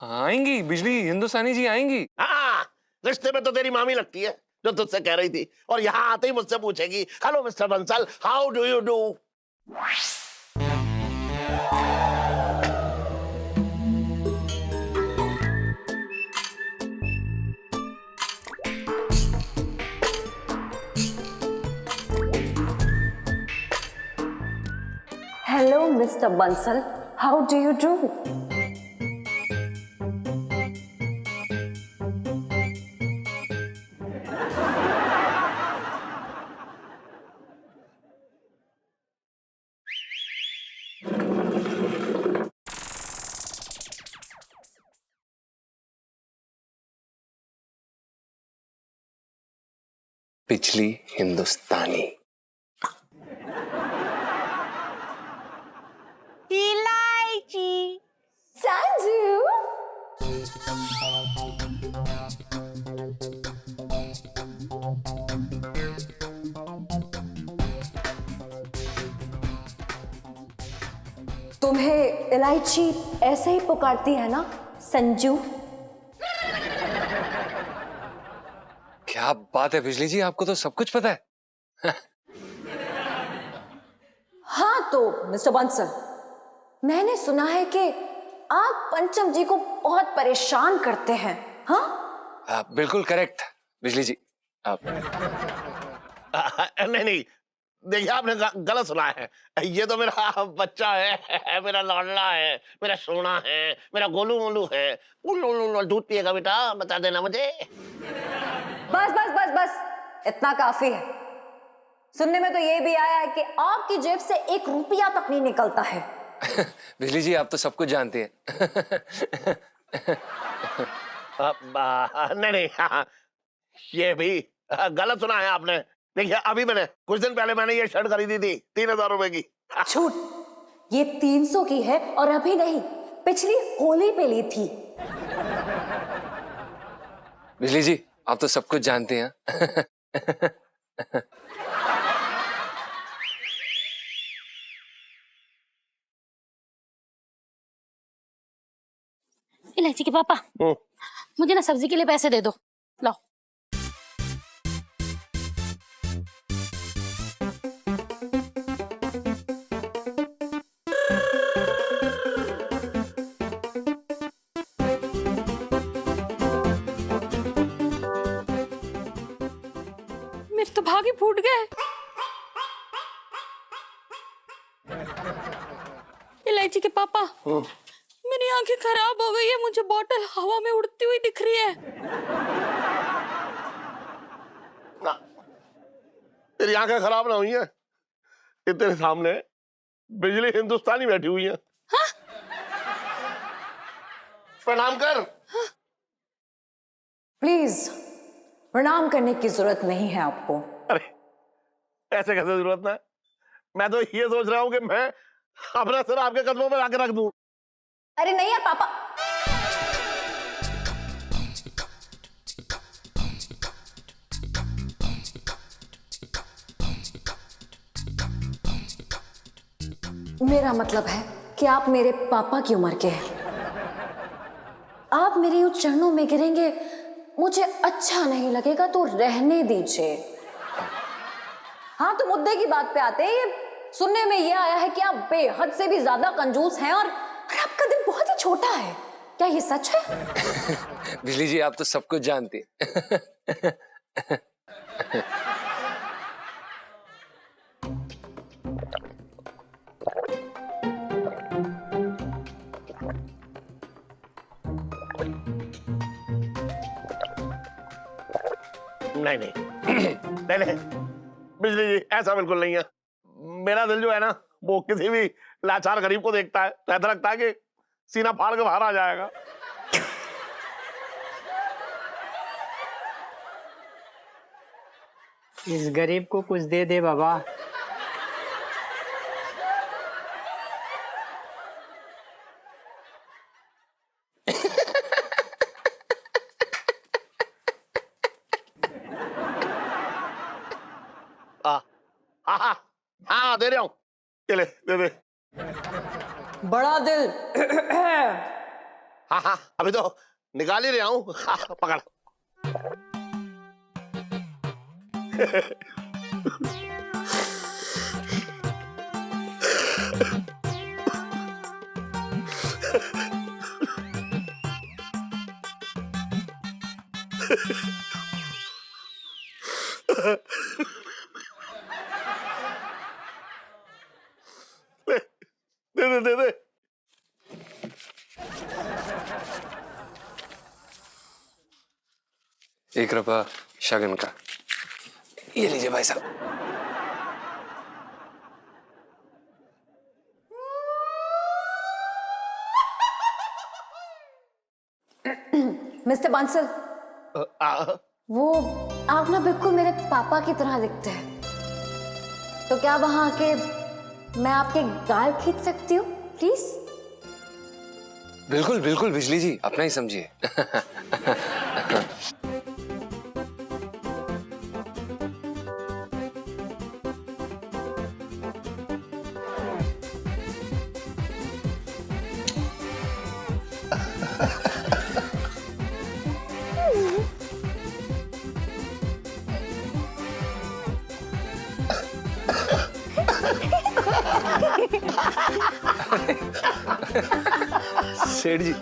आएंगी बिजली हिंदुस्तानी जी आएंगी। हाँ, रिश्ते में तो तेरी मामी लगती है जो तुझसे कह रही थी, और यहाँ आते ही मुझसे पूछेगी, hello mister Bansal, how do you do. Hello mister Bansal, how do you do? बिजली हिंदुस्तानी। इलायची। संजू, तुम्हें इलायची ऐसे ही पुकारती है ना संजू? क्या बात है बिजली जी, आपको तो सब कुछ पता है। हाँ तो मिस्टर बंसल, मैंने सुना है कि आप पंचम जी को बहुत परेशान करते हैं। हाँ बिल्कुल करेक्ट बिजली जी। आप नहीं नहीं, देखिए आपने गलत सुना है। ये तो मेरा बच्चा है, मेरा लाडला है, मेरा सोना है, मेरा गोलू मोलू है। उल्लू दूध पिएगा बेटा, बता देना मुझे। बस बस बस बस, इतना काफी है। सुनने में तो ये भी आया है कि आपकी जेब से 1 रुपया तक नहीं निकलता है। बिजली जी आप तो सब कुछ जानती हैं। नहीं नहीं, हाँ, ये भी गलत सुना है आपने। देखिए अभी मैंने कुछ दिन पहले मैंने ये शर्ट खरीदी थी 3000 रुपए की। झूठ, ये 300 की है और अभी नहीं, पिछली होली पे ली थी। बिजली जी आप तो सब कुछ जानते हैं। इलायची के पापा, मुझे ना सब्जी के लिए पैसे दे दो। लो। मेरे तो भाग ही फूट गए। इलायची के पापा, मेरी आंखें खराब हो गई है, मुझे बोतल हवा में उड़ती हुई दिख रही है। ना, तेरी आंखें खराब ना हुई है, ये तेरे सामने बिजली हिंदुस्तानी बैठी हुई है। हाँ? प्रणाम कर। प्लीज प्रणाम करने की जरूरत नहीं है आपको। अरे ऐसे कैसे जरूरत है? मैं तो ये सोच रहा हूँ कि मैं अपना सिर आपके कदमों में लाके रख दूं। अरे नहीं यार पापा, मेरा मतलब है कि आप मेरे पापा की उम्र के हैं। आप मेरे उन चरणों में गिरेंगे, मुझे अच्छा नहीं लगेगा, तो रहने दीजिए। हाँ तो मुद्दे की बात पे आते हैं। ये सुनने में ये आया है कि आप बेहद से भी ज्यादा कंजूस हैं और आपका दिल बहुत ही छोटा है। क्या ये सच है? बिजली जी आप तो सब कुछ जानती हैं। नहीं नहीं, नहीं नहीं बिजली जी, ऐसा बिल्कुल नहीं है। मेरा दिल जो है ना, वो किसी भी लाचार गरीब को देखता है तो ऐसा लगता है कि सीना फाड़ के बाहर आ जाएगा। इस गरीब को कुछ दे दे बाबा। हाँ हाँ हाँ, दे रहा हूँ, चले दे दे। बड़ा दिल हाँ हाँ अभी तो निकाल ही रहा हूँ। हाँ, पकड़। दे दे दे दे। ₹1 शगन का। ये लीजिए भाई साहब। मिस्टर बांसल, वो आप ना बिल्कुल मेरे पापा की तरह दिखते हैं, तो क्या वहां आके मैं आपके गाल खींच सकती हूँ प्लीज? बिल्कुल बिल्कुल बिजली जी, अपना ही समझिए। सेठ जी,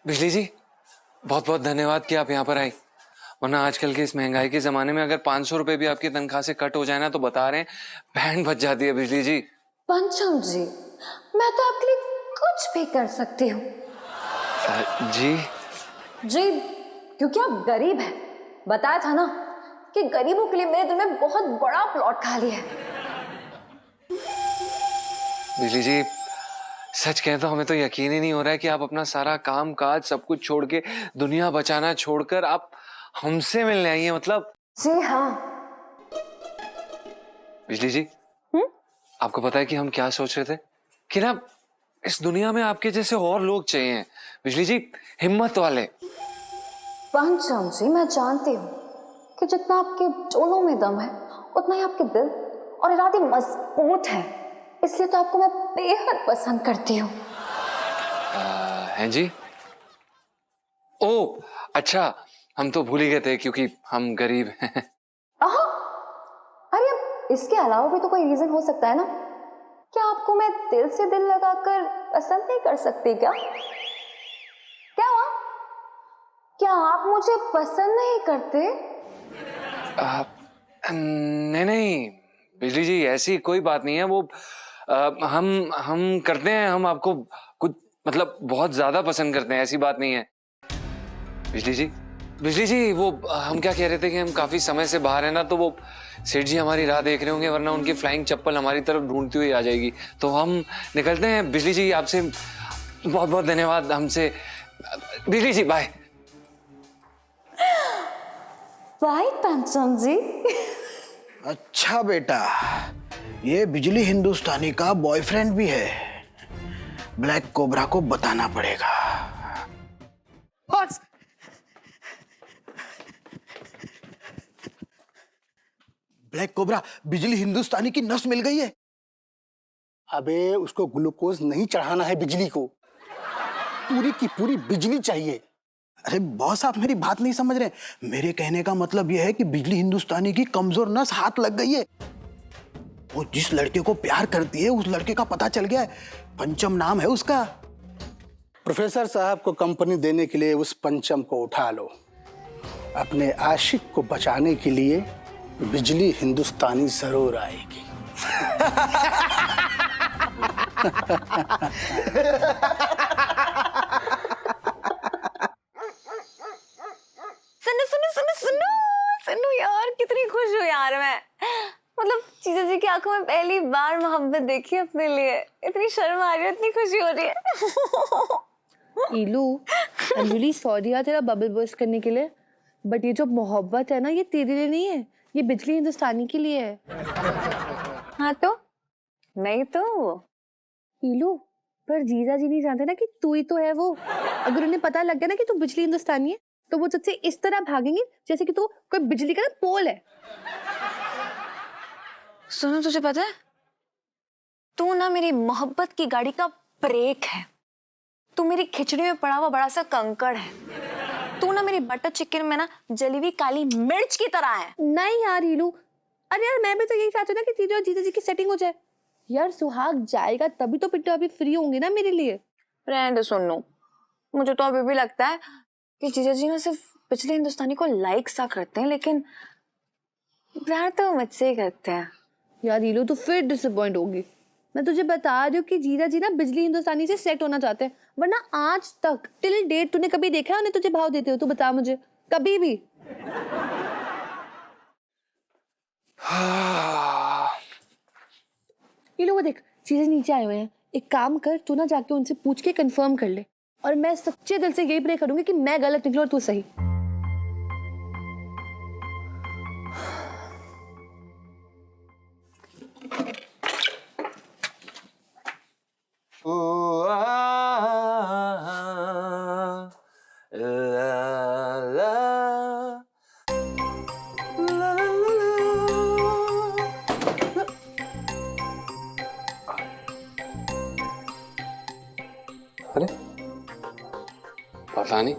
बिजली जी, बहुत बहुत धन्यवाद कि आप यहाँ पर आई, वरना आजकल के इस महंगाई के जमाने में अगर 500 रुपए भी आपकी तनख्वाह से कट हो जाए ना तो बता रहे हैं बैंड बज जाती है बिजली जी। पंचम जी, मैं तो आपके लिए कुछ भी कर सकती हूँ। जी जी, क्योंकि आप गरीब हैं। बताया था ना कि गरीबों के लिए मेरे दिल में बहुत बड़ा प्लॉट खाली है। बिजली जी, सच कहें तो हमें तो यकीन ही नहीं हो रहा है कि आप अपना सारा काम काज सब कुछ छोड़ के, दुनिया बचाना छोड़कर आप हमसे मिलने आई हैं। मतलब जी हाँ। बिजली जी, आपको पता है कि हम क्या सोच रहे थे कि ना इस दुनिया में आपके जैसे और लोग चाहिए बिजली जी, हिम्मत वाले। पंचम जी, मैं जानती हूँ कि जितना आपके जोलों में दम है उतना ही आपके दिल और इरादे मजबूत हैं, इसलिए तो आपको मैं बेहद पसंद करती हूँ। हैं जी? ओ अच्छा, हम तो भूल ही गए थे क्योंकि हम गरीब हैं। आहा, अरे अब इसके अलावा भी तो कोई रीजन हो सकता है ना? क्या आपको मैं दिल से दिल लगाकर पसंद नहीं कर सकती क्या? क्या हुआ? क्या आप मुझे पसंद नहीं करते? नहीं नहीं बिजली जी, ऐसी कोई बात नहीं है। वो हम करते हैं, हम आपको कुछ मतलब बहुत ज्यादा पसंद करते हैं, ऐसी बात नहीं है। बिजली जी वो हम क्या कह रहे थे कि हम काफी समय से बाहर हैं ना, तो वो सेठ जी हमारी राह देख रहे होंगे, वरना उनकी फ्लाइंग चप्पल हमारी तरफ ढूंढती हुई आ जाएगी। तो हम निकलते हैं। बिजली जी आपसे बहुत बहुत धन्यवाद। हमसे बिजली जी बाय। बाय पंचम जी। अच्छा बेटा, ये बिजली हिंदुस्तानी का बॉयफ्रेंड भी है। ब्लैक कोबरा को बताना पड़ेगा। बस ब्लैक कोबरा, बिजली हिंदुस्तानी की नस मिल गई है। अबे उसको ग्लूकोज नहीं चढ़ाना है बिजली को, पूरी की पूरी बिजली चाहिए। अरे बॉस, आप मेरी बात नहीं समझ रहे। मेरे कहने का मतलब यह है कि बिजली हिंदुस्तानी की कमजोर नस हाथ लग गई है। वो जिस लड़के को प्यार करती है उस लड़के का पता चल गया है। पंचम नाम है उसका। प्रोफेसर साहब को कंपनी देने के लिए उस पंचम को उठा लो। अपने आशिक को बचाने के लिए बिजली हिंदुस्तानी जरूर आएगी। सुनो सुनो सुनो सुनो सुनो यार, कितनी खुश हूँ यार मैं। मतलब जीजा जी की आंखों में पहली बार मोहब्बत देखी अपने लिए। इतनी शर्म आ रही है, इतनी खुशी हो रही है। इलू, आई एम रियली सॉरी यार तेरा बबल बर्स्ट करने के लिए, बट ये जो मोहब्बत है ना, ये तेरे लिए नहीं है, ये बिजली हिंदुस्तानी के लिए है। हाँ तो नहीं तो इलू, पर जीजा जी नहीं जानते ना कि तू ही तो है वो। अगर उन्हें पता लग गया ना कि तू बिजली हिंदुस्तानी है तो वो तुझसे इस तरह भागेंगे जैसे कि तू कोई बिजली का ना पोल है। सुनो, तुझे पता है, तू ना मेरी मोहब्बत की गाड़ी का ब्रेक है। तू मेरी खिचड़ी में पड़ा हुआ बड़ा सा कंकड़ है। तू ना मेरी बटर चिकन में ना जली हुई काली मिर्च की तरह है। नहीं यार हीलू, अरे यार मैं भी तो यही चाहती हूँ ना कि तेरी और जीजा जी की सेटिंग हो जाए। यार सुहाग जाएगा तभी तो पिट्टू अभी फ्री होंगे ना मेरे लिए। रहने दे, सुन लो, मुझे तो अभी भी लगता है कि जीजा जी ना सिर्फ पिछले हिंदुस्तानी को लाइक सा करते हैं, लेकिन प्यार तो मुझसे ही करते हैं। यार हीलू तू फिर डिसअपॉइंट होगी। मैं तुझे बता रही हूँ कि जीजा जी ना बिजली हिंदुस्तानी से सेट होना चाहते हैं, वरना आज तक टिल डेट तूने कभी देखा है उन्हें तुझे भाव देते हो? तू बता मुझे, कभी भी? ये लोग देख, चीजें नीचे आए हुए हैं। एक काम कर, तू ना जाके उनसे पूछ के कंफर्म कर ले, और मैं सच्चे दिल से यही प्रे करूंगी कि मैं गलत निकलूं और तू सही। अरे पता नहीं,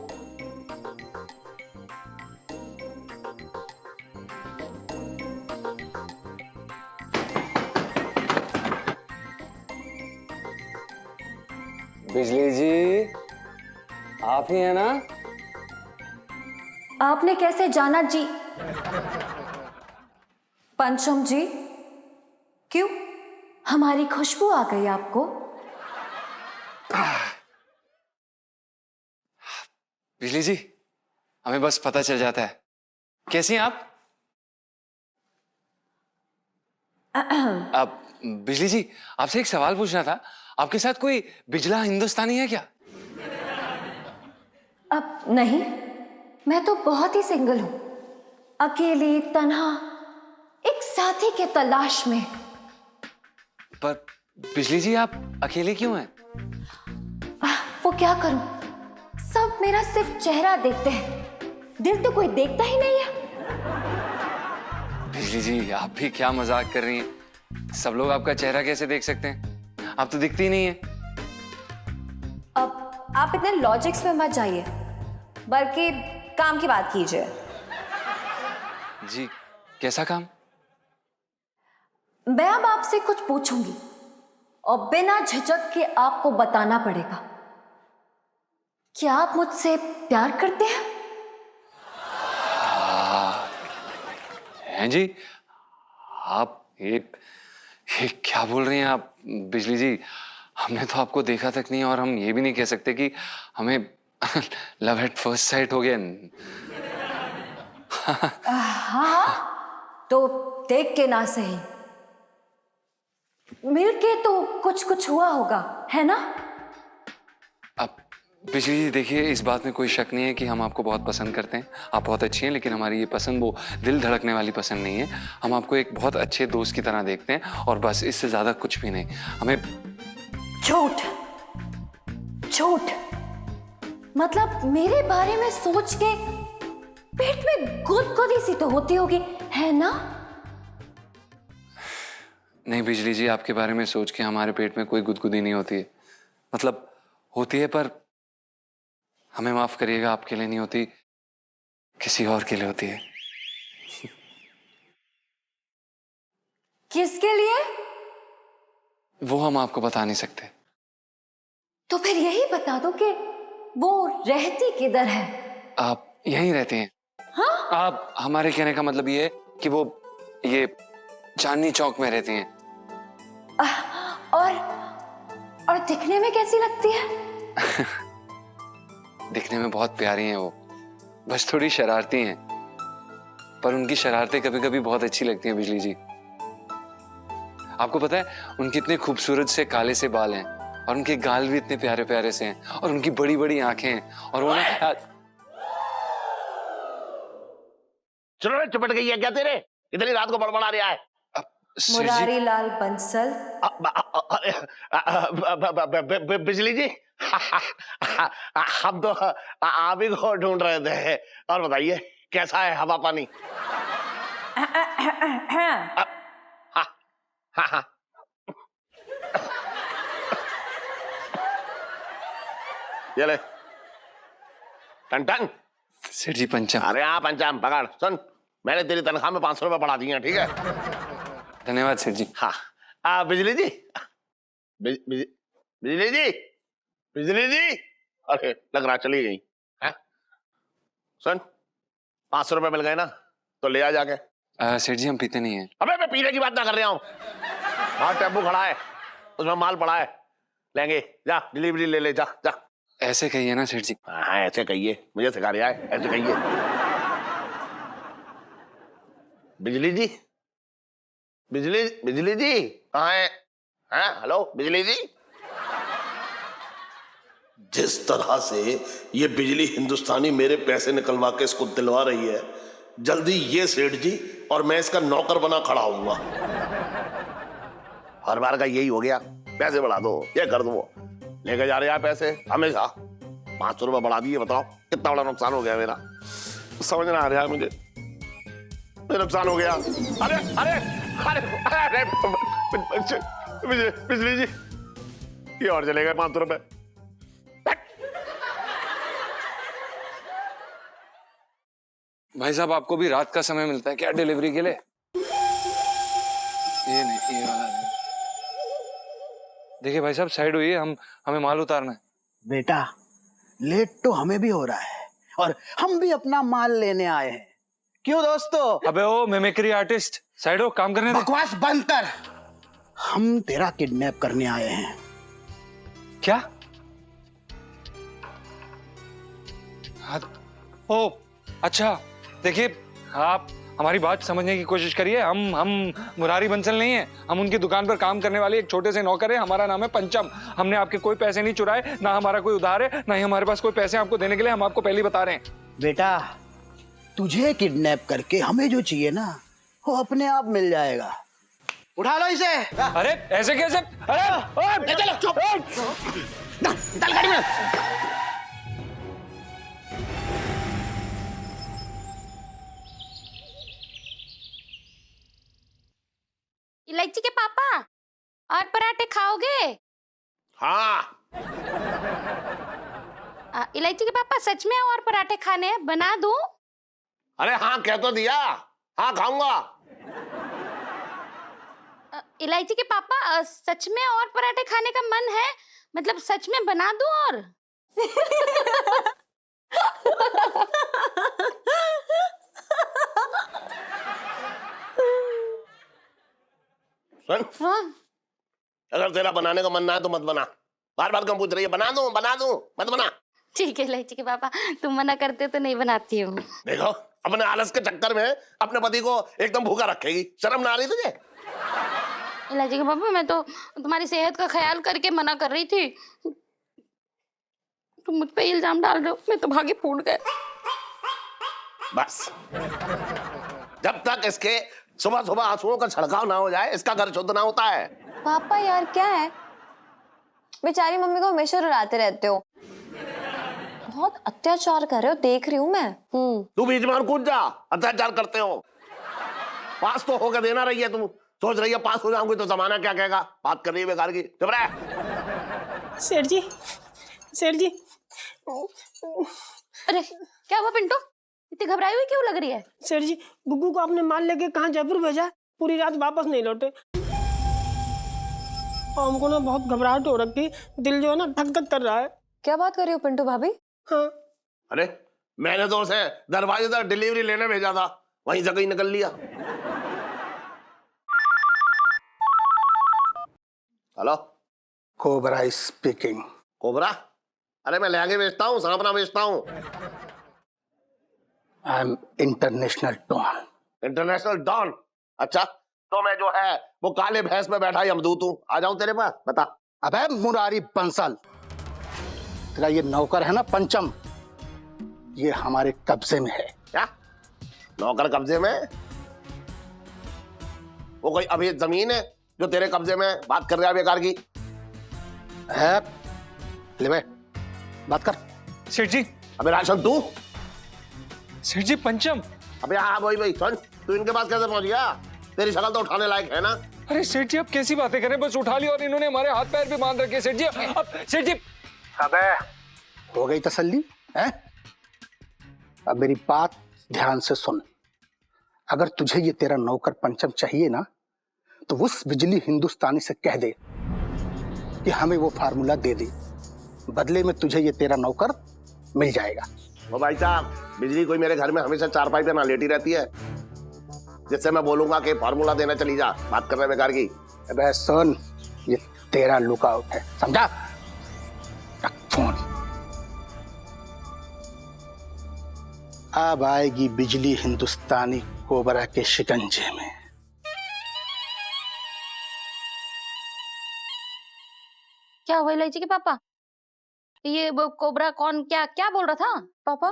बिजली जी आप ही है ना? आपने कैसे जाना जी? पंचम जी, क्यों, हमारी खुशबू आ गई आपको? बिजली जी हमें बस पता चल जाता है। कैसी हैं आप? बिजली जी आपसे एक सवाल पूछना था, आपके साथ कोई बिजला हिंदुस्तानी है क्या? अब नहीं, मैं तो बहुत ही सिंगल हूं, अकेली तन्हा, एक साथी के तलाश में। पर बिजली जी आप अकेले क्यों हैं? वो क्या करूं, सब मेरा सिर्फ चेहरा देखते हैं, दिल तो कोई देखता ही नहीं है। बिजली जी आप भी क्या मजाक कर रही हैं? सब लोग आपका चेहरा कैसे देख सकते हैं? आप तो दिखती ही नहीं है। अब आप इतने लॉजिक्स में मत जाइए, बल्कि काम की बात कीजिए। जी कैसा काम? मैं अब आपसे कुछ पूछूंगी और बिना झिझक के आपको बताना पड़ेगा। क्या आप मुझसे प्यार करते हैं? हैं जी आप ये क्या बोल रही हैं आप बिजली जी? हमने तो आपको देखा तक नहीं, और हम ये भी नहीं कह सकते कि हमें लव एट फर्स्ट साइट हो गया। हाँ, तो देख के ना सही, मिलके तो कुछ कुछ हुआ होगा, है ना? अब बिजली जी देखिए, इस बात में कोई शक नहीं है कि हम आपको बहुत पसंद करते हैं। आप बहुत अच्छी हैं, लेकिन हमारी ये पसंद वो दिल धड़कने वाली पसंद नहीं है। हम आपको एक बहुत अच्छे दोस्त की तरह देखते हैं, और बस इससे ज्यादा कुछ भी नहीं। हमें झूठ झूठ, मतलब मेरे बारे में सोच के पेट में गुदगुदी सी तो होती होगी, है ना? नहीं बिजली जी, आपके बारे में सोच के हमारे पेट में कोई गुदगुदी नहीं होती है। मतलब होती है, पर हमें माफ करिएगा, आपके लिए नहीं होती, किसी और के लिए होती है। किसके लिए? वो हम आपको बता नहीं सकते। तो फिर यही बता दो कि वो रहती किधर है। आप यहीं रहते हैं? हाँ? आप, हमारे कहने का मतलब ये है कि वो ये चांदनी चौक में रहती हैं। और दिखने में कैसी लगती है? दिखने में बहुत प्यारी हैं वो, बस थोड़ी शरारती हैं, पर उनकी शरारतें कभी कभी बहुत अच्छी लगती हैं बिजली जी। आपको पता है उनके इतने खूबसूरत से काले से बाल हैं, और उनके गाल भी इतने प्यारे प्यारे से हैं, और उनकी बड़ी बड़ी आंखें हैं, और वो ना चलो चिपट गई है क्या तेरे? इतनी रात को बड़बड़ा रहा है। सेठ जी मुरारी लाल बंसल। अरे बिजली जी हम तो आप ही को ढूंढ रहे थे। और बताइए कैसा है हवा पानी? हाँ हाँ हाँ। ये ले टन टन। सेठ जी पंचम। अरे हाँ पंचाम पकड़। सुन, मैंने तेरी तनख्वाह में 500 रुपए बढ़ा दिए हैं, ठीक है? धन्यवाद सेठ जी। हाँ बिजली जी, बिजली जी, बिजली जी। अरे लग रहा चली गई है। सुन, 500 रुपए मिल गए ना, तो ले आ जाके। सेठ जी हम पीते नहीं हैं। अबे मैं पीने की बात ना कर रहा हूँ। वहां टेम्पो खड़ा है, उसमें माल पड़ा है, लेंगे। जा डिलीवरी ले ले, जा जा। ऐसे कहिए ना सेठ जी। हाँ ऐसे कहिए, मुझे सिखा रहा है, ऐसे कहिए। बिजली जी, बिजली बिजली जी कहाँ है? हाँ हेलो बिजली जी। जिस तरह से ये बिजली हिंदुस्तानी मेरे पैसे निकलवा के इसको दिलवा रही है, जल्दी ये सेठ जी और मैं इसका नौकर बना खड़ा होऊंगा। हर बार का यही हो गया, पैसे बढ़ा दो, ये कर दो, लेके जा रहे हैं पैसे हमेशा। 500 रुपए बढ़ा दिए, बताओ कितना बड़ा नुकसान हो गया मेरा। समझ ना आ रहा है मुझे, नुकसान हो गया। अरे अरे अरे अरे बिजली जी, ये और चले गए 500 रुपए। भाई साहब आपको भी रात का समय मिलता है क्या डिलीवरी के लिए? ये नहीं, ये वाला नहीं। देखिए भाई साहब साइड हुई है, हमें माल उतारना है। बेटा लेट तो हमें भी हो रहा है और हम भी अपना माल लेने आए हैं। क्यों दोस्तों? अबे ओ मिमिक्री आर्टिस्ट, साइड हो, काम करने दे। बकवास बंद कर। हम तेरा किडनैप करने आए हैं। क्या? हाँ, ओ अच्छा, देखिए आप हमारी बात समझने की कोशिश करिए। हम मुरारी बंसल नहीं है, हम उनकी दुकान पर काम करने वाले एक छोटे से नौकर है। हमारा नाम है पंचम। हमने आपके कोई पैसे नहीं चुराए, ना हमारा कोई उधार है, ना ही हमारे पास कोई पैसे आपको देने के लिए। हम आपको पहले ही बता रहे हैं। बेटा तुझे किडनैप करके हमें जो चाहिए ना वो अपने आप मिल जाएगा। उठा लो इसे। अरे ऐसे कैसे? अरे चलो चुप। चल गाड़ी में। इलायची के पापा, और पराठे खाओगे? हाँ इलायची के पापा सच में और पराठे खाने हैं, बना दूं? अरे हाँ कह तो दिया, हाँ खाऊंगा। इलायची के पापा सच में और पराठे खाने का मन है, मतलब सच में बना दूं? और सुन, हाँ अगर तेरा बनाने का मन ना है तो मत बना। बार बार क्यों पूछ रही है? बना दूं मत बना। ठीक है इलायची के पापा, तुम मना करते तो नहीं बनाती हूँ। देखो अपने आलस के चक्कर में अपने पति को एकदम भूखा रखेगी, शर्म ना आ रही तुझे? इलायची के पापा मैं तो तुम्हारी सेहत का ख्याल करके मना कर रही थी, तुम मुझ पे इल्जाम डाल रहे हो, मैं तो भागे फूट गए। बस जब तक इसके सुबह सुबह आंसुओं का छिड़काव ना हो जाए, इसका घर शुद्ध ना होता है। पापा यार क्या है, बेचारी मम्मी को हमेशा रुलाते रहते हो। बहुत अत्याचार कर रहे हो, देख रही हूँ मैं। तू बीच में कूद जा, अत्याचार करते हो। पास तो होकर देना रही है, तुम सोच रही है पास हो जाऊंगी तो जमाना क्या कहेगा। बात कर रही है बेकार की, चुप रह। सेठ जी, सेठ जी। अरे क्या हुआ पिंटू, इतनी घबराई हुई क्यों लग रही है? सेठ जी गुग्गू को आपने माल लेके कहाँ जयपुर भेजा, पूरी रात वापस नहीं लौटे और हमको ना बहुत घबराहट हो रखी, दिल जो है ना धक धक कर रहा है। क्या बात कर रही हो पिंटू भाभी? हाँ अरे मैंने तो उसे दरवाजे तक डिलीवरी लेने भेजा था, वहीं से कहीं निकल लिया। Hello cobra speaking. कोबरा? अरे मैं लहंगे बेचता हूँ, सांपना बेचता हूँ। I am international don. International don? अच्छा तो मैं जो है वो काले भैंस में बैठा यमदूत हूँ, आ जाऊं तेरे पास? बता। अबे मुरारी बंसल, तेरा ये नौकर है ना पंचम, ये हमारे कब्जे में है। क्या नौकर कब्जे में? वो कोई अभी जमीन है जो तेरे कब्जे में? बात कर रहा है बेकार की। है ले बे, बात कर। सेठ जी, अबे राशन तू? सेठ जी पंचम। अबे हाँ वही सुन, तू इनके पास कैसे पहुंच गया? तेरी शक्ल तो उठाने लायक है ना। अरे सेठ जी, आप कैसी बातें करें? बस उठा लिया और इन्होंने हमारे हाथ पैर भी बांध रखे। सेठ जी अब सेठ जी। अबे हो गई तसल्ली है? अब मेरी बात ध्यान से सुन। अगर तुझे ये तेरा नौकर पंचम चाहिए ना, तो उस बिजली हिंदुस्तानी से कह दे कि हमें वो फार्मूला दे दे, बदले में तुझे ये तेरा नौकर मिल जाएगा। वो भाई साहब, बिजली कोई मेरे घर में हमेशा चारपाई पे ना लेटी रहती है जिससे मैं बोलूंगा कि फार्मूला देना चली जा। बात कर रहे बेकार की। अबे सुन, ये तेरा लुकआउट है, समझा? रख फोन। अब आएगी बिजली हिंदुस्तानी कोबरा के शिकंजे में। क्या हुआ इलायची के पापा? ये वो कोबरा कौन क्या क्या बोल रहा था? पापा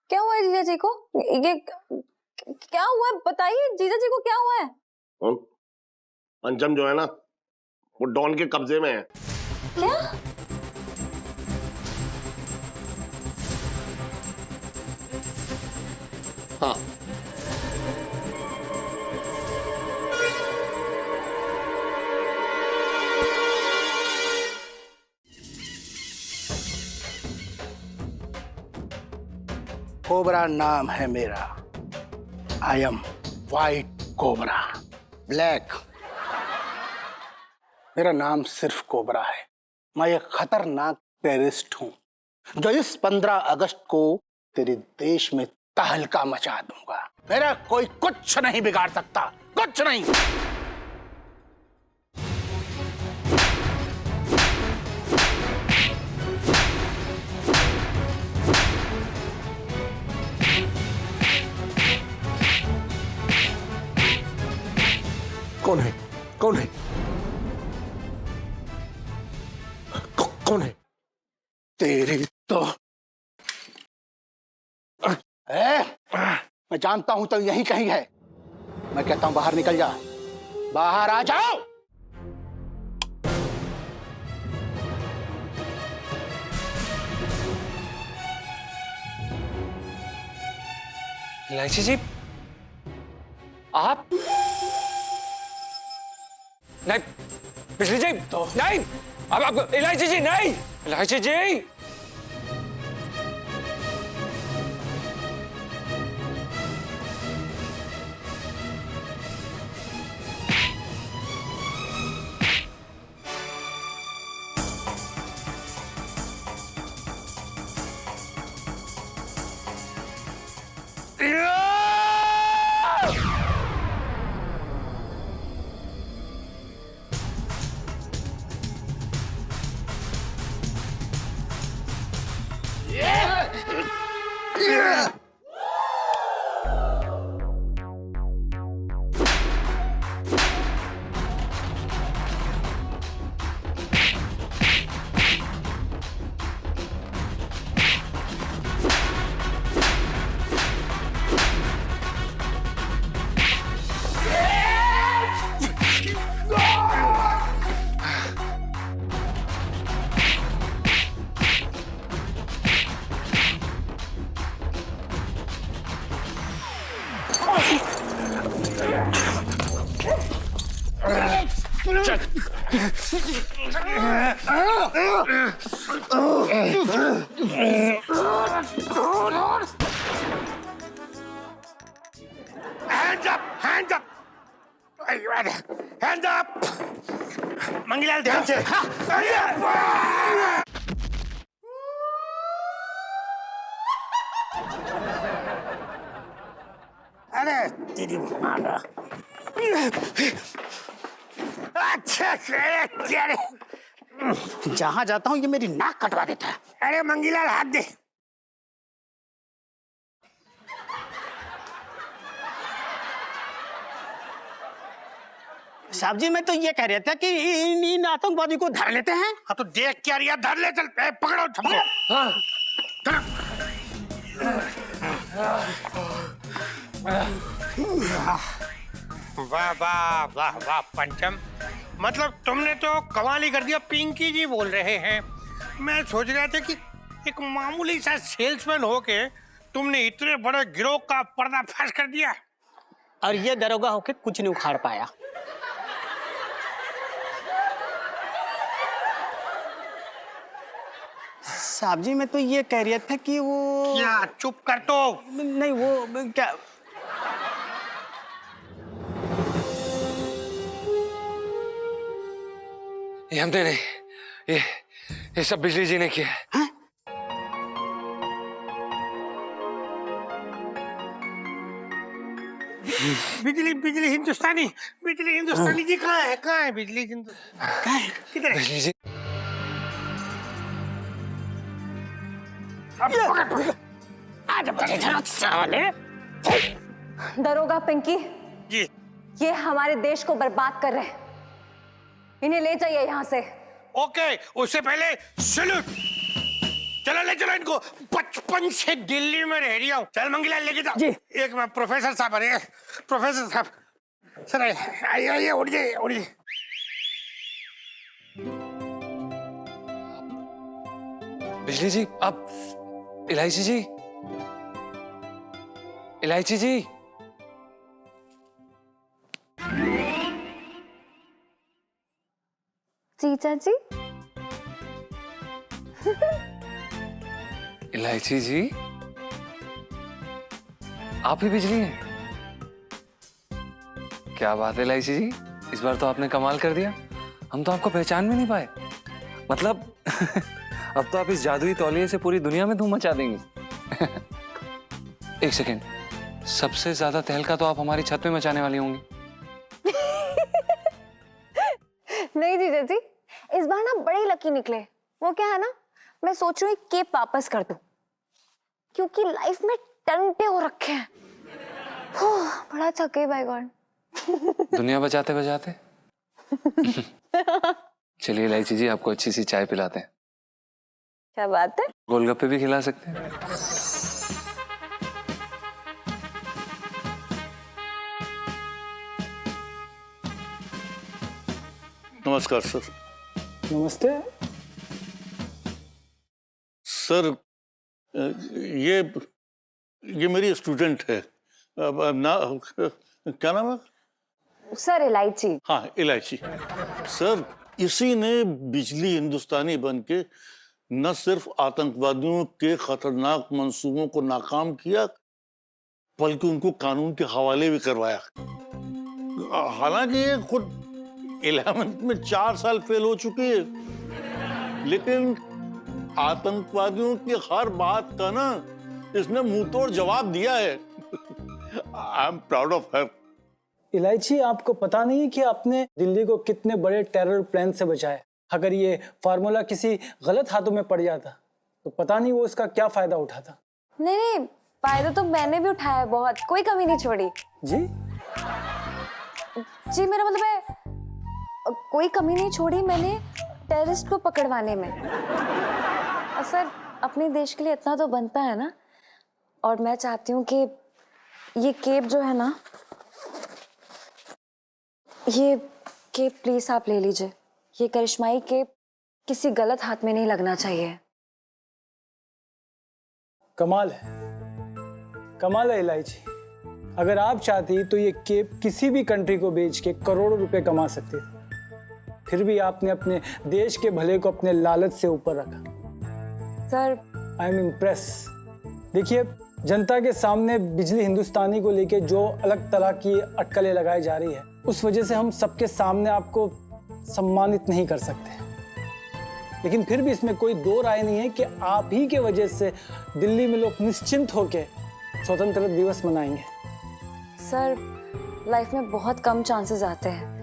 क्या हुआ है जीजा जी को? ये क्या हुआ है बताइए, जीजा जी को क्या हुआ है? पंचम जो है ना, वो डॉन के कब्जे में है। क्या? हाँ। कोबरा नाम है मेरा। I am white cobra, black. मेरा नाम सिर्फ कोबरा है। मैं एक खतरनाक टेररिस्ट हूं जो इस 15 अगस्त को तेरे देश में तहलका मचा दूंगा। मेरा कोई कुछ नहीं बिगाड़ सकता, कुछ नहीं। कौन है? कौन है? कौन है? तेरी तो मैं जानता हूं तो यही कहीं है। मैं कहता हूं बाहर निकल जा, बाहर आ जाओ। इलायची जी, आप? नहीं बिजली जी, तो नहीं। अब इलायची जी नहीं। इलायची जी, Hands up! Hands up! Hands up! Mangilal ध्यान से। अरे तेरी मारा। अच्छा तेरे जहां जाता हूं ये मेरी नाक कटवा देता है। अरे मंगीलाल हाथ दे। साहब जी, मैं तो ये कह रहा था कि इन आतंकवादी को धर लेते हैं। हाँ तो देख क्या रिया, धर ले, चल पकड़ो सबको। हाँ। वाह वाह वाह वाह पंचम, मतलब तुमने तो कमाल ही कर दिया। पिंकी जी बोल रहे हैं, मैं सोच रहा था कि एक मामूली सा सेल्समैन होके तुमने इतने बड़े गिरोह का पर्दाफाश कर दिया। और ये दरोगा होके कुछ नहीं उखाड़ पाया। साहब जी, मैं तो ये कह रहा था कि वो क्या चुप कर तो। नहीं, वो क्या ये हमने नहीं, ये सब बिजली जी ने किया है। बिजली हिंदुस्तानी जी कहाँ है बिजली हिंदुस्तानी, कहाँ है, किधर है? बिजली जी दरोगा पिंकी, जी ये हमारे देश को बर्बाद कर रहे हैं, इन्हें ले जाइए यहाँ से। ओके, उससे पहले सैल्यूट। चलो ले चलो इनको, बचपन से दिल्ली में रह रही हूँ। चल मंगीलाल लेके जाओ। जी। एक मैं प्रोफेसर साहब, अरे प्रोफेसर साहब, सर आइए उठ जाइए। बिजली जी, आप इलायची जी, इलायची जी, जीजा जी, इलायची जी, आप ही बिजली हैं? क्या बात है इलायची जी, इस बार तो आपने कमाल कर दिया। हम तो आपको पहचान भी नहीं पाए। मतलब अब तो आप इस जादुई तौलिए से पूरी दुनिया में धूम मचा देंगे। एक सेकेंड, सबसे ज्यादा तहलका तो आप हमारी छत पे मचाने वाली होंगी। नहीं जीजा जी, इस बार ना बड़े लकी निकले। वो क्या है ना, मैं सोच रही हूँ केप वापस कर दूं, क्योंकि लाइफ में टंटे हो रखे हैं। बड़ा थके बाय गॉड। दुनिया बचाते बचाते। चलिए इलायची जी, आपको अच्छी सी चाय पिलाते हैं। क्या बात है। गोलगप्पे भी खिला सकते हैं। नमस्कार सर। नमस्ते। सर ये मेरी स्टूडेंट है। क्या नाम है? सर इलायची। हाँ, इलायची। सर इसी ने बिजली हिंदुस्तानी बन के न सिर्फ आतंकवादियों के खतरनाक मंसूबों को नाकाम किया, बल्कि उनको कानून के हवाले भी करवाया। हालांकि ये खुद 11th में 4 साल फेल हो चुकी है, लेकिन आतंकवादियों की हर बात का ना इसने मुंह तोड़ जवाब दिया है। I am proud of her. इलायची, आपको पता नहीं है कि आपने दिल्ली को कितने बड़े टेरर प्लान से बचाया। अगर ये फार्मूला किसी गलत हाथों में पड़ जाता तो पता नहीं वो इसका क्या फायदा उठाता। नहीं नहीं, फायदा तो मैंने भी उठाया है बहुत, कोई कमी नहीं छोड़ी। जी जी, मेरा मतलब है कोई कमी नहीं छोड़ी मैंने टेररिस्ट को पकड़वाने में। सर अपने देश के लिए इतना तो बनता है ना। और मैं चाहती हूँ कि ये केप जो है ना, ये केप प्लीज आप ले लीजिए। ये करिश्माई केप किसी गलत हाथ में नहीं लगना चाहिए। कमाल है, कमाल है इलायची। अगर आप चाहती तो ये केप किसी भी कंट्री को बेच के करोड़ों रुपए कमा सकते थे। फिर भी आपने अपने देश के भले को अपने लालच से ऊपर रखा। Sir I am impress. देखिए, जनता के सामने बिजली हिंदुस्तानी को लेके जो अलग तरह की अटकलें लगाई जा रही है, उस वजह से हम सबके सामने आपको सम्मानित नहीं कर सकते। लेकिन फिर भी इसमें कोई दो राय नहीं है कि आप ही के वजह से दिल्ली में लोग निश्चिंत होकर स्वतंत्रता दिवस मनाएंगे। सर लाइफ में बहुत कम चांसेस आते हैं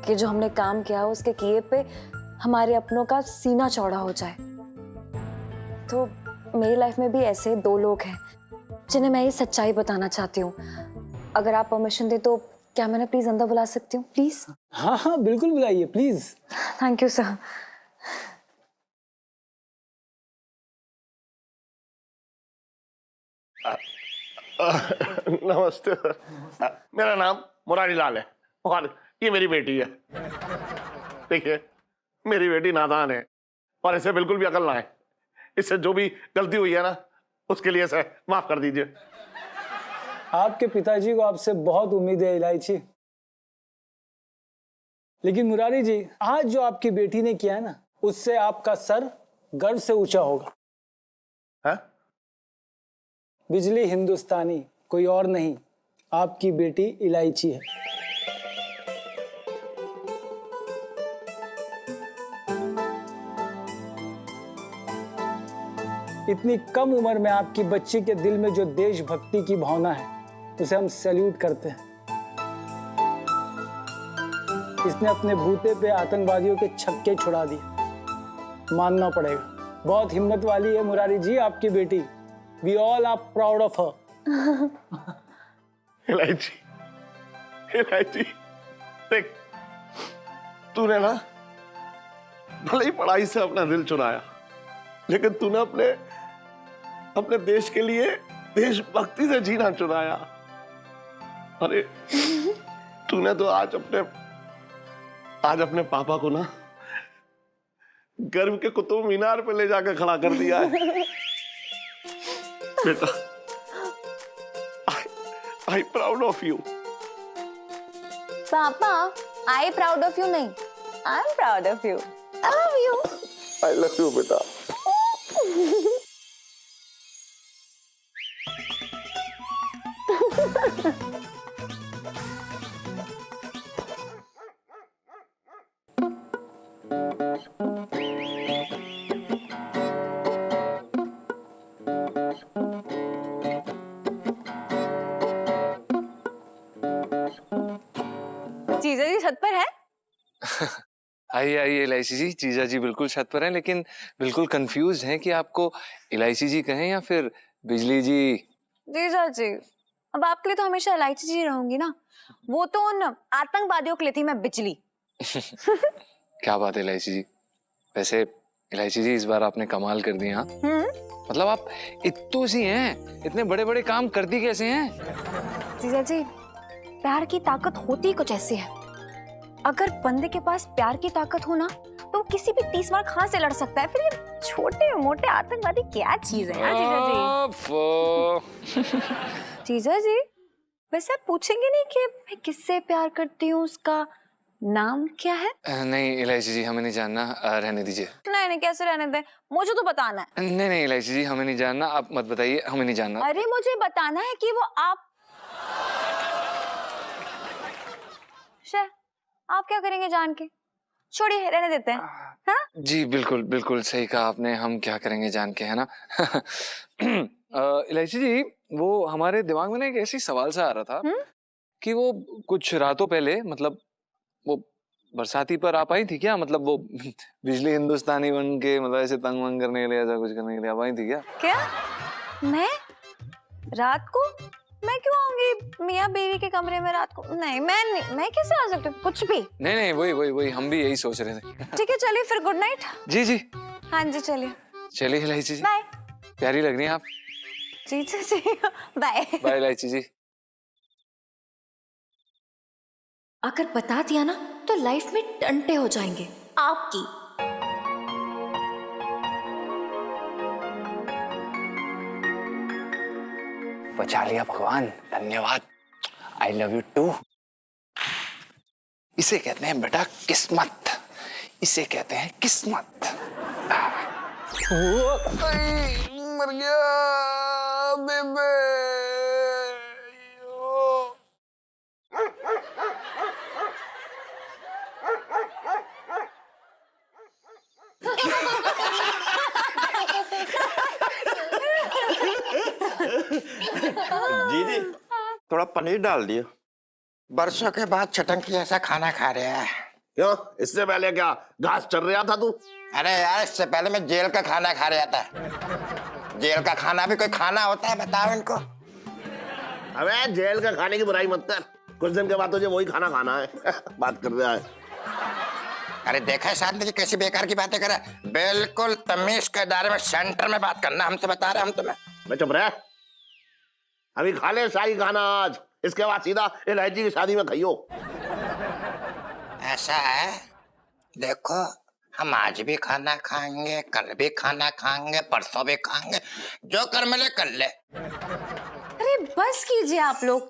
कि जो हमने काम किया उसके किए पे हमारे अपनों का सीना चौड़ा हो जाए। तो मेरी लाइफ में भी ऐसे 2 लोग हैं जिन्हें मैं ये सच्चाई बताना चाहती हूँ। अगर आप परमिशन दे तो क्या मैंने प्लीज अंदर बुला सकती हूँ प्लीज? हाँ हाँ बिल्कुल बुलाइए प्लीज। Thank you sir. नमस्ते। मेरा नाम मुरारी लाल है। और ये मेरी बेटी है। देखिए, मेरी बेटी नादान है और इसे बिल्कुल भी अकल ना है। इससे जो भी गलती हुई है ना, उसके लिए इसे माफ कर दीजिए। आपके पिताजी को आपसे बहुत उम्मीद है इलायची, लेकिन मुरारी जी, आज जो आपकी बेटी ने किया है ना, उससे आपका सर गर्व से ऊंचा होगा। है? बिजली हिंदुस्तानी कोई और नहीं, आपकी बेटी इलायची है। इतनी कम उम्र में आपकी बच्ची के दिल में जो देशभक्ति की भावना है, उसे हम सैल्यूट करते हैं। इसने अपने बूते पे आतंकवादियों के छक्के छुड़ा दिए, मानना पड़ेगा। बहुत हिम्मत वाली है मुरारी जी आपकी बेटी। We all are proud of her. Elaichi, Elaichi, देख, तूने ना भले ही पढ़ाई से अपना दिल चुराया, लेकिन तूने अपने देश के लिए देशभक्ति से जीना चुराया। अरे तूने तो आज अपने पापा को ना गर्व के कुतुब मीनार पे ले जाकर खड़ा कर दिया है। बेटा, आई प्राउड ऑफ यू। पापा, आई प्राउड ऑफ यू नहीं, I am proud of you. I love you. I love you बेटा। जीजा जी छत पर है? आइए आइए इलायची जी, जीजा जी बिल्कुल छत पर हैं, लेकिन बिल्कुल कंफ्यूज हैं कि आपको इलायची जी कहें या फिर बिजली जी। जीजा जी, अब आपके लिए तो हमेशा इलायची जी रहूंगी ना। वो तो उन आतंकवादियों के लिए थी मैं बिजली। क्या बात है इलायची जी। वैसे इलायची जी, इस बार आपने कमाल कर दिया। हाँ, मतलब आप इत्तो सी हैं, इतने बड़े बड़े काम करती कैसे हैं? जीजा जी, प्यार की ताकत होती कुछ ऐसी है। अगर बंदे के पास प्यार की ताकत हो ना, तो किसी भी 30 बार खां से लड़ सकता है। फिर ये छोटे मोटे आतंकवादी क्या चीज है यार जीजा जी। जीजा जी, वैसे आप पूछेंगे नहीं कि मैं किससे प्यार करती हूँ, उसका नाम क्या है? नहीं इलायची जी, हमें नहीं जानना, रहने दीजिए। नहीं नहीं, कैसे रहने दें, मुझे तो बताना है। नहीं नहीं इलायची जी, हमें नहीं जानना, आप मत बताइए, हमें नहीं जानना। अरे मुझे बताना है कि वो आप क्या करेंगे जान के? छोड़िए, रहने देते हैं। हाँ? जी बिल्कुल बिल्कुल सही कहा आपने, हम क्या करेंगे जान के, है ना। इलायची जी, वो हमारे दिमाग में ना एक ऐसी सवाल सा आ रहा था कि वो कुछ रातों पहले, मतलब वो बरसाती पर आप आई थी क्या? मतलब वो बिजली हिंदुस्तानी बन के, मतलब ऐसे तंग वंग करने के लिए, ऐसा कुछ करने के लिए आप आई थी क्या? क्या? मैं रात को? मैं क्यों आऊंगी मियाँ बीवी के कमरे में रात को? नहीं, मैं कैसे आ सकती हूँ? कुछ भी नहीं नहीं, वही हम भी यही सोच रहे थे। ठीक है, चलिए फिर, गुड नाइट। जी जी, हाँ जी, चलिए। चलिए इलायची जी, बाय। प्यारी लग रही हैं आप। जी जी जी, बाय बाय इलायची जी। अगर बता दिया ना, तो लाइफ में टंटे हो जाएंगे आपकी। बचा लिया भगवान, धन्यवाद। I love you too. इसे कहते हैं बेटा किस्मत, इसे कहते हैं किस्मत। मर गया बेबे। दीदी, थोड़ा पनीर डाल दियो। बरसों के बाद चटंकी ऐसा खाना खा रहे हैं। क्यों? इससे पहले क्या घास चल रहा था तू? अरे यार, इससे पहले मैं जेल का खाना खा रहा था। जेल का खाना भी कोई खाना होता है? बताओ इनको। अबे जेल का खाने की बुराई मत कर, कुछ दिन के बाद तुझे वही खाना खाना है। बात कर रहा है। अरे देखा है साथ में कैसी बेकार की बातें कर रहा है। बिल्कुल तमीज के दायरे में, सेंटर में बात करना हमसे बता रहे हम तुम्हें। मैं चुप रहा, अभी खा ले शाही खाना आज, इसके बाद सीधा इलायची की शादी में खाइयो। ऐसा है, देखो हम आज भी खाना खाएंगे, कल भी खाना खाएंगे, परसों भी खाएंगे, जो कर मिले कर ले। अरे बस कीजिए आप लोग,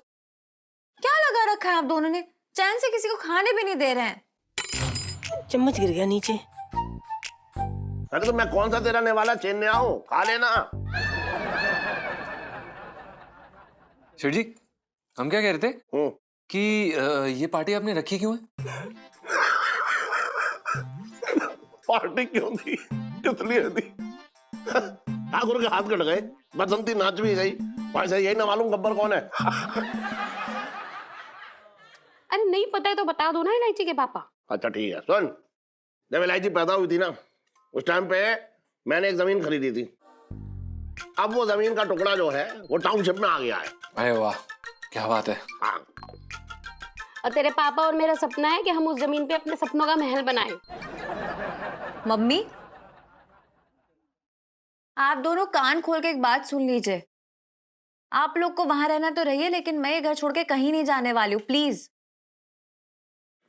क्या लगा रखा है आप दोनों ने? चैन से किसी को खाने भी नहीं दे रहे हैं। चम्मच गिर गया नीचे। अरे तो मैं कौन सा तेरा नेवाला चेन्ने आऊं, खा लेना। सेठ जी, हम क्या कह रहे थे कि ये पार्टी आपने रखी क्यों है? पार्टी क्यों थी, किस लिए थी? ठाकुर के हाथ कट गए, बसंती नाच भी गई, भाई साहब यही ना मालूम गब्बर कौन है? अरे नहीं पता है तो बता दो ना इलायची के पापा। अच्छा ठीक है, सुन, जब इलायची पैदा हुई थी ना, उस टाइम पे मैंने एक जमीन खरीदी थी। अब वो जमीन का टुकड़ा जो है वो टाउनशिप में आ गया है। अरे वाह, क्या बात है। हाँ। और तेरे पापा और मेरा सपना है कि हम उस जमीन पे अपने सपनों का महल बनाएं। मम्मी, आप दोनों कान खोल के एक बात सुन लीजिए। आप लोग को वहां रहना तो रहिए, लेकिन मैं ये घर छोड़ के कहीं नहीं जाने वाली हूँ, प्लीज।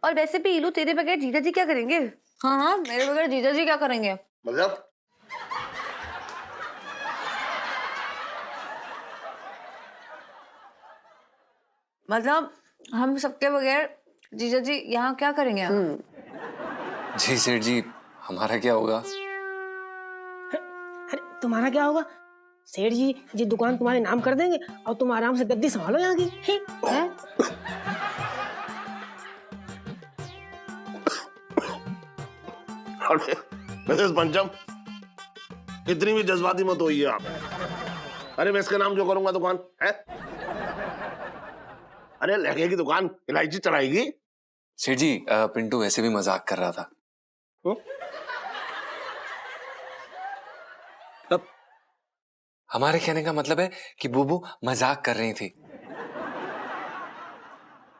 और वैसे भी इलू तेरे बगैर जीजा जी क्या करेंगे? हाँ हाँ, मेरे बगैर जीजा जी क्या करेंगे? मतलब हम सबके बगैर जीजा जी यहाँ क्या करेंगे? जी सेठ जी, हमारा क्या होगा? अरे तुम्हारा क्या होगा? सेठ जी ये दुकान तुम्हारे नाम कर देंगे और तुम आराम से गद्दी संभालो यहाँ की। हैं? मिसेस पंचम, इतनी भी जज्बाती मत होइए आप। अरे मैं इसके नाम जो करूंगा दुकान है? अरे लहंगे की दुकान इलायची चढ़ाएगी? सेठ जी, पिंटू वैसे भी मजाक कर रहा था। अब हमारे कहने का मतलब है कि बुबू मजाक कर रही थी।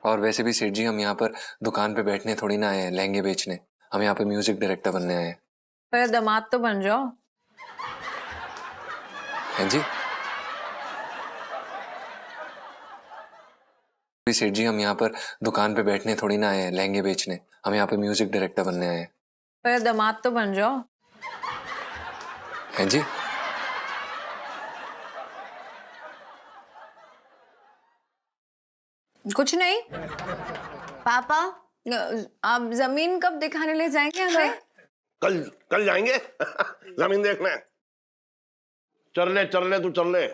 और वैसे भी सेठ जी, हम यहाँ पर दुकान पे बैठने थोड़ी ना आए हैं, लहंगे बेचने। हम यहाँ पे म्यूजिक डायरेक्टर बनने आए हैं। पहले दामाद तो बन जाओ। हैं जी? सेठ जी, हम यहाँ पर दुकान पे बैठने थोड़ी ना आए हैं, लहंगे बेचने। हम यहाँ पे म्यूजिक डायरेक्टर बनने आए हैं। पहले दामाद तो बन जाओ। हैं जी? कुछ नहीं। पापा, आप जमीन कब दिखाने ले जाएंगे हमें? कल जाएंगे जमीन देखने। चल ले तू चल ले।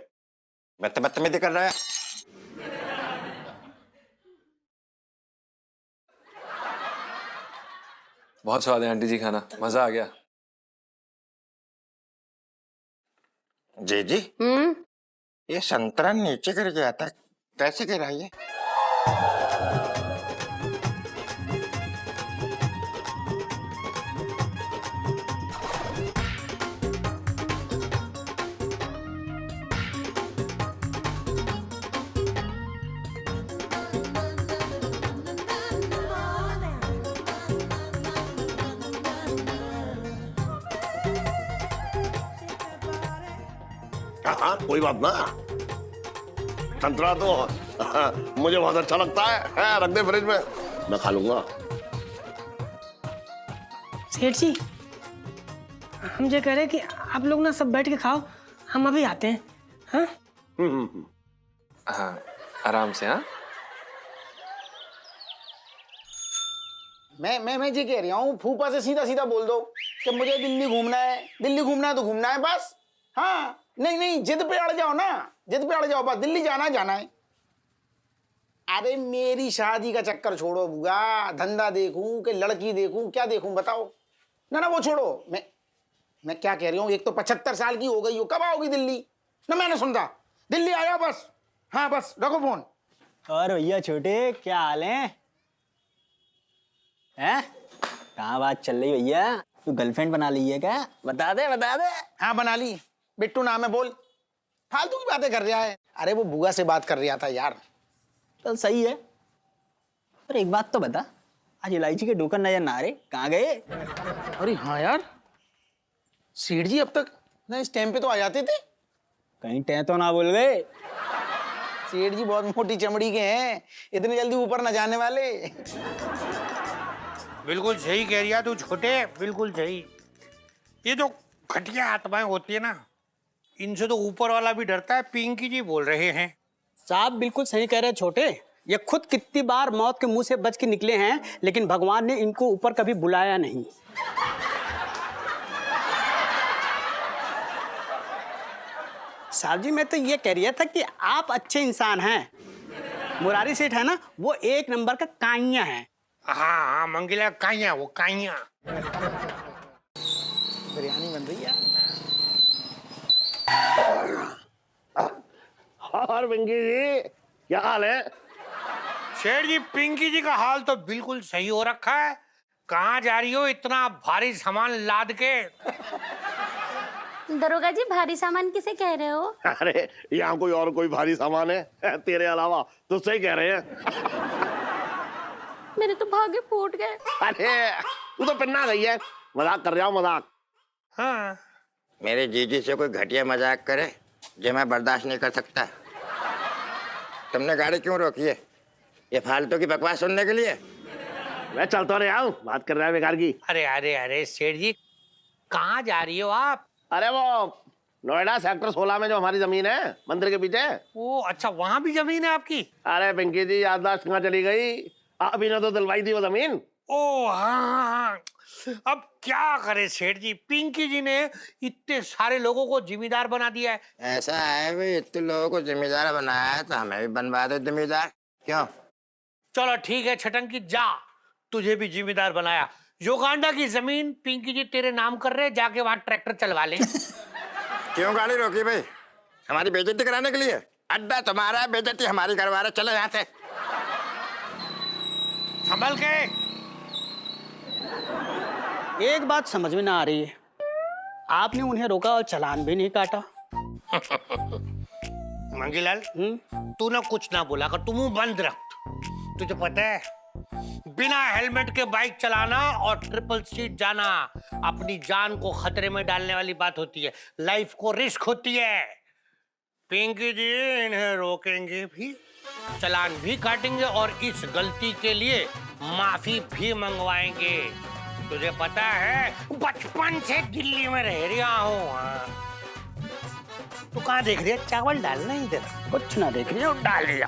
बदतमीजी कर रहा है। बहुत स्वाद है आंटी जी खाना, मजा आ गया। जी जी, ये संतरा नीचे गिर गया था, कैसे गिरा ये? हाँ कोई बात ना, संतरा तो मुझे बहुत अच्छा लगता है, रख दे फ्रिज में, मैं खा लूंगा। सेठ जी, हम ये कह रहे हैं कि आप लोग ना सब बैठ के खाओ, हम अभी आते हैं। हाँ? हाँ, आराम से। हाँ, मैं ये कह रहा हूँ, फूफा से सीधा सीधा बोल दो कि मुझे दिल्ली घूमना है तो घूमना है बस। हाँ, नहीं जिद पे अड़ जाओ ना, जिद पे अड़ जाओ बस, दिल्ली जाना है। अरे मेरी शादी का चक्कर छोड़ो बुआ, धंधा देखूं कि लड़की देखूं, क्या देखूं बताओ? ना वो छोड़ो, मैं क्या कह रही हूँ, एक तो 75 साल की हो गई हो, कब आओगी दिल्ली? ना मैंने सुनता, दिल्ली आया बस। हाँ बस, रखो फोन। और भैया छोटे, क्या हाल है? हैं? कहाँ बात चल रही भैया? तू गर्लफ्रेंड बना ली है क्या? बता दे। हाँ बना ली, बिट्टू नाम है, बोल। फालतू की बातें कर रहा है। अरे वो बुआ से बात कर रहा था यार। चल सही है, पर एक बात तो बता, आज इलायची के डोकर नजर ना आ रहे, कहाँ गए? अरे हाँ यार, सेठ जी अब तक ना इस टाइम पे तो आ जाते थे। कहीं तय तो ना बोल गए? सेठ जी बहुत मोटी चमड़ी के हैं, इतनी जल्दी ऊपर न जाने वाले। बिल्कुल सही कह रिया तू छोटे, बिल्कुल सही। ये जो घटिया आत्माएं होती है ना, इनसे तो ऊपर वाला भी डरता है। पिंकी जी बोल रहे हैं। साहब बिल्कुल सही कह रहे हैं छोटे। ये खुद कितनी बार मौत के मुंह से बच के निकले हैं, लेकिन भगवान ने इनको ऊपर कभी बुलाया नहीं। साहब जी मैं तो ये कह रहा था कि आप अच्छे इंसान हैं। मुरारी सेठ है ना, वो एक नंबर का काइया है। हाँ हाँ मंगीला, काइया, वो काइया। बिरयानी बन रही है। और पिंकी जी क्या हाल है? शेठ जी, पिंकी जी का हाल तो बिल्कुल सही हो रखा है। कहाँ जा रही हो इतना भारी सामान लाद के? दरोगा जी, भारी सामान किसे कह रहे हो? अरे यहाँ कोई भारी सामान है तेरे अलावा? तुझसे ही कह रहे हैं। मेरे तो भागे फूट गए। अरे तू तो पिन्ना गई है, मजाक कर रहा हूँ, मजाक। हाँ, मेरे जीजी से कोई घटिया मजाक करे जो मैं बर्दाश्त नहीं कर सकता। तुमने गाड़ी क्यों रोकी है? ये फालतू की बकवास सुनने के लिए? मैं चलता रहा हूँ, बात कर रहा है बेकार की। अरे अरे अरे सेठ जी, कहाँ जा रही हो आप? अरे वो नोएडा सेक्टर 16 में जो हमारी जमीन है मंदिर के पीछे। ओ अच्छा, वहाँ भी जमीन है आपकी? अरे पिंकी जी याददाश्त कहाँ चली गई? अभी ने तो दिलवाई थी वो जमीन। ओ हाँ हाँ हाँ। अब क्या करे सेठ जी, पिंकी जी ने इतने सारे लोगों को जिम्मेदार बना दिया है। ऐसा है भाई, इतने लोगों को जिम्मेदार बनाया है तो हमें भी बनवा दो जिम्मेदार। क्यों? चलो ठीक है छटंकी, जा, तुझे भी जिम्मेदार बनाया। योगांडा की जमीन पिंकी जी तेरे नाम कर रहे, जाके वहां ट्रैक्टर चलवा ले। क्यों गाड़ी रोकी भाई? हमारी बेइज्जती कराने के लिए? अड्डा तुम्हारा है, बेइज्जती हमारी करवा रहे। चलो यहाँ से। संभल के। एक बात समझ में ना आ रही है, आपने उन्हें रोका और चालान भी नहीं काटा। मंगीलाल, तू ना कुछ ना बोला कर, तू मुंह बंद रख। तुझे पता है, बिना हेलमेट के बाइक चलाना और ट्रिपल सीट जाना अपनी जान को खतरे में डालने वाली बात होती है, लाइफ को रिस्क होती है। पिंकी जी इन्हें रोकेंगे भी, चालान भी काटेंगे और इस गलती के लिए माफी भी मंगवाएंगे। तुझे पता है, बचपन से दिल्ली में रह रहा हूँ। तू कहाँ देख रही है? चावल डालना इधर। कुछ ना देख रही हो, डाल दिया।